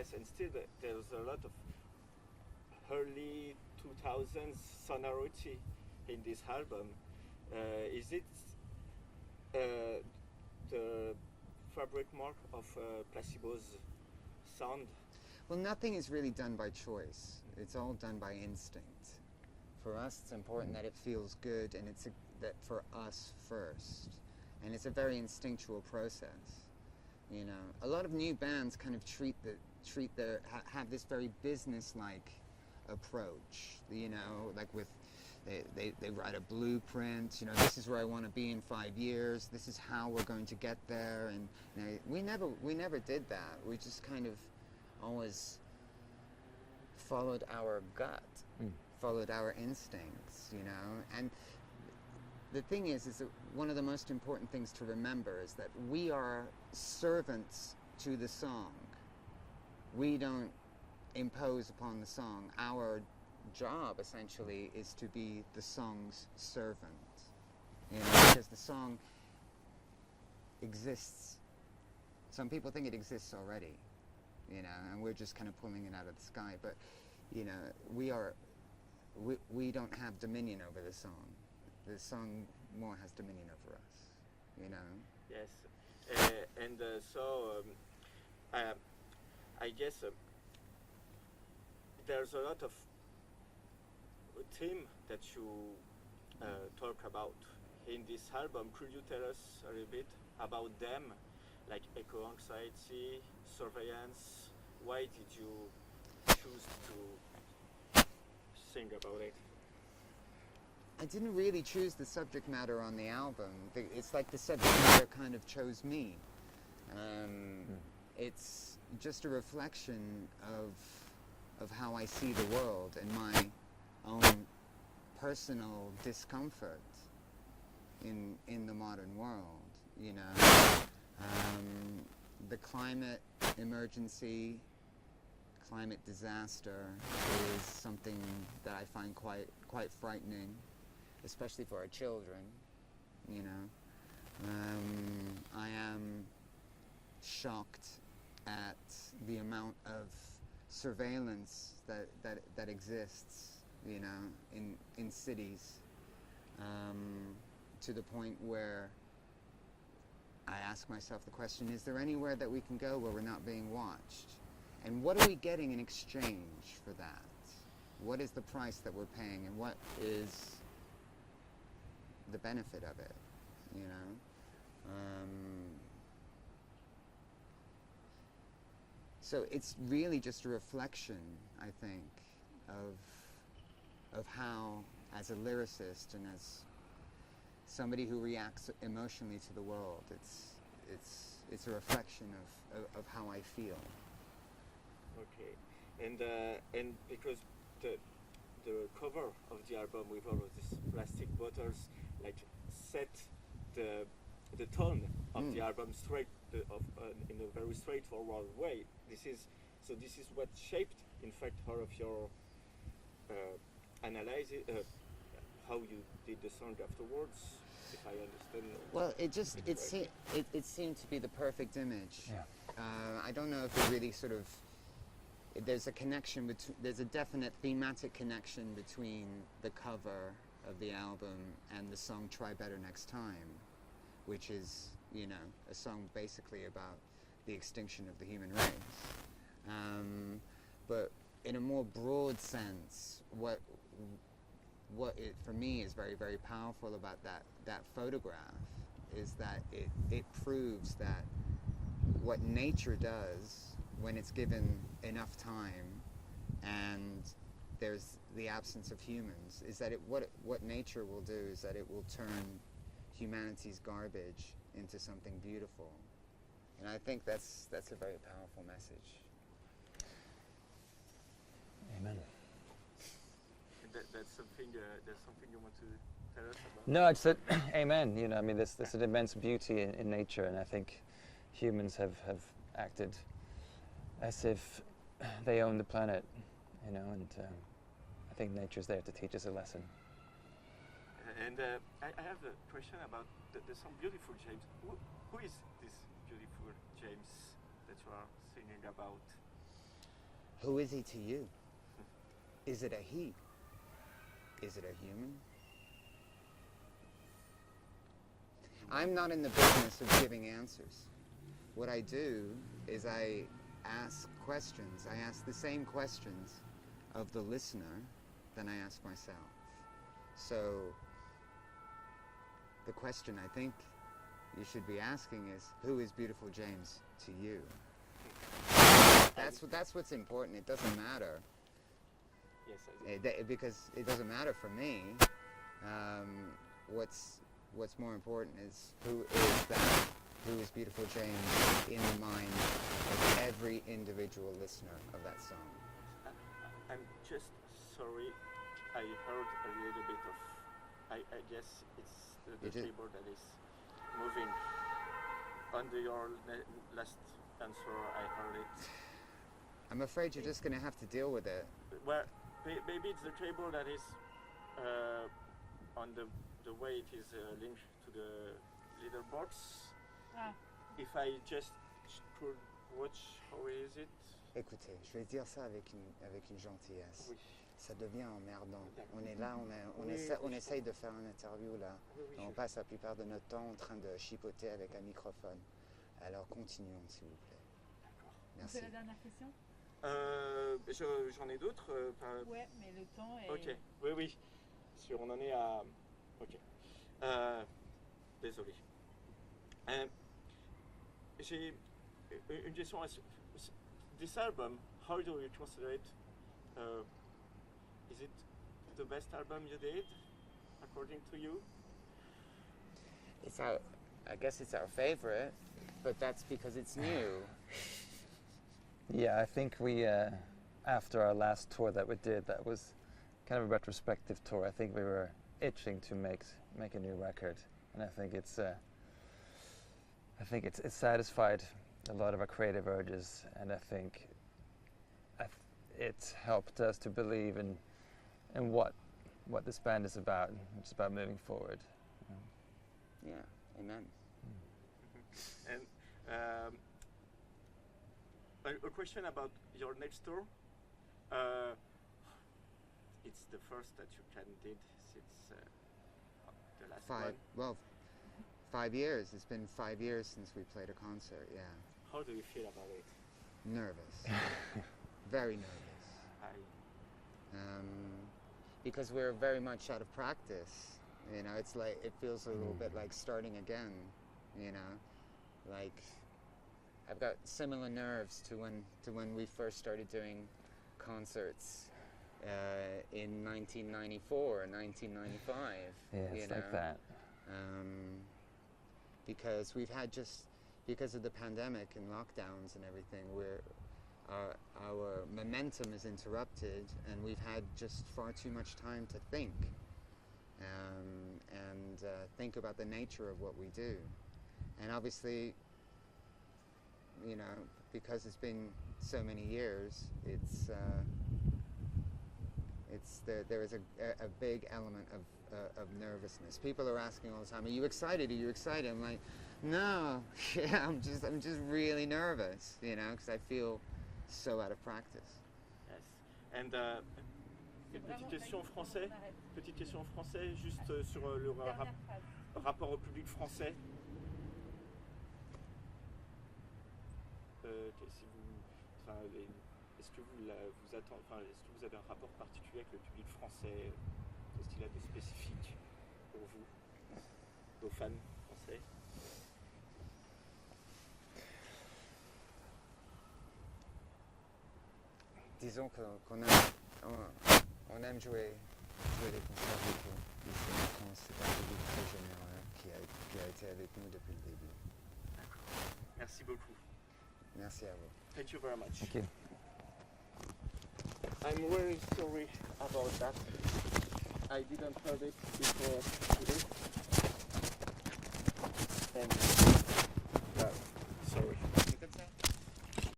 yes, and still there's a lot of early 2000s sonority in this album. Is it the fabric mark of Placebo's sound? Well, nothing is really done by choice. It's all done by instinct. For us, it's important that it feels good, and that for us first. And it's a very instinctual process. You know, a lot of new bands kind of have this very business-like approach. You know, like they write a blueprint. You know, this is where I want to be in 5 years. This is how we're going to get there. And you know, we never did that. We just kind of always followed our gut, followed our instincts, you know. And the thing is that one of the most important things to remember is that we are servants to the song. We don't impose upon the song. Our job, essentially, is to be the song's servant, you know, because the song exists. Some people think it exists already, you know, and we're just kind of pulling it out of the sky. But, you know, we don't have dominion over the song. The song more has dominion over us, you know. Yes, so I guess there's a lot of theme that you talk about in this album. Could you tell us a little bit about them, like eco-anxiety, surveillance? Why did you choose to sing about it? I didn't really choose the subject matter on the album. It's like the subject matter kind of chose me. It's just a reflection of how I see the world and my own personal discomfort in the modern world, you know. The climate emergency, climate disaster is something that I find quite frightening, especially for our children, you know. I am shocked at the amount of surveillance that exists, you know, in cities, to the point where I ask myself the question, is there anywhere that we can go where we're not being watched? And what are we getting in exchange for that? What is the price that we're paying, and what is the benefit of it, you know? So it's really just a reflection, I think, of how, as a lyricist and as somebody who reacts emotionally to the world, it's a reflection of how I feel. Okay, and because the cover of the album with all of these plastic bottles, like, set the tone of the album straight in a very straightforward way. This is what shaped, in fact, all of your analysis, how you did the song afterwards, if I understand. Well, it seemed to be the perfect image. Yeah. I don't know if it really sort of, there's a definite thematic connection between the cover of the album and the song Try Better Next Time, which is, you know, a song basically about the extinction of the human race. But in a more broad sense, what it, for me, is very, very powerful about that photograph is that it proves that what nature does when it's given enough time and there's the absence of humans, is that what nature will do is that it will turn humanity's garbage into something beautiful. And I think that's a very powerful message. Amen. That's something you want to tell us about? No, it's that, amen. You know, I mean, there's an immense beauty in nature, and I think humans have acted as if they own the planet, you know, and I think nature's there to teach us a lesson. And I have a question about the song Beautiful James. Who is this beautiful James that you are singing about? Who is he to you? Is it a he? Is it a human? I'm not in the business of giving answers. What I do is I ask questions. I ask the same questions of the listener than I ask myself. So the question I think you should be asking is, who is beautiful James to you? That's what's important. It doesn't matter. Yes, I do. Because it doesn't matter for me. What's more important is who is that? Who is beautiful James in the mind of every individual listener of that song? I'm just sorry. I heard a little bit of. I guess it's the keyboard that is moving. Under your last answer, I heard it. I'm afraid you're just going to have to deal with it. Well, maybe it's the cable that is on the way it is linked to the little box. If I just could watch, how is it? Écoutez, je vais dire ça avec une gentillesse. Oui. Ça devient emmerdant. D'accord. On est là, on essaye de faire une interview là. Oui, On passe la plupart de notre temps en train de chipoter avec un microphone. Alors continuons, s'il vous plaît. D'accord. Merci. C'est la dernière question. J'en ai d'autres. Ouais, mais le temps est. Ok. Oui. On en est à. Ok. Désolé. J'ai une question. This album, how do you consider it? Is it the best album you did, according to you? I guess it's our favorite, but that's because it's new. Yeah, I think we, after our last tour that we did, that was kind of a retrospective tour. I think we were itching to make a new record, and I think it's satisfied a lot of our creative urges, and I think it's helped us to believe in what this band is about. It's about moving forward. Yeah, amen. And a question about your next tour. It's the first that you can did since the last one. 5 years. It's been 5 years since we played a concert, yeah. How do you feel about it? Nervous. Very nervous. Because we're very much out of practice. You know, it's like, it feels a little bit like starting again, you know? Like, I've got similar nerves to when we first started doing concerts in 1994 and 1995. Yeah, it's like that. Because we've had because of the pandemic and lockdowns and everything, our momentum is interrupted, and we've had just far too much time to think and think about the nature of what we do. And obviously, you know, because it's been so many years, there is a big element of nervousness. People are asking all the time, "Are you excited? Are you excited?" I'm like, "No, yeah, I'm just really nervous, you know, because I feel so out of practice." Yes. And petite question en français, juste sur le rapport au public français. Est-ce que vous avez un rapport particulier avec le public français? Est-ce qu'il a des spécifiques pour vous, vos fans français? Disons qu'on aime jouer des concerts beaucoup ici en France. C'est un public très généreux qui a été avec nous depuis le début. Merci beaucoup. Merci à vous. Thank you very much. Thank you. I'm very sorry about that. I didn't heard it before today. And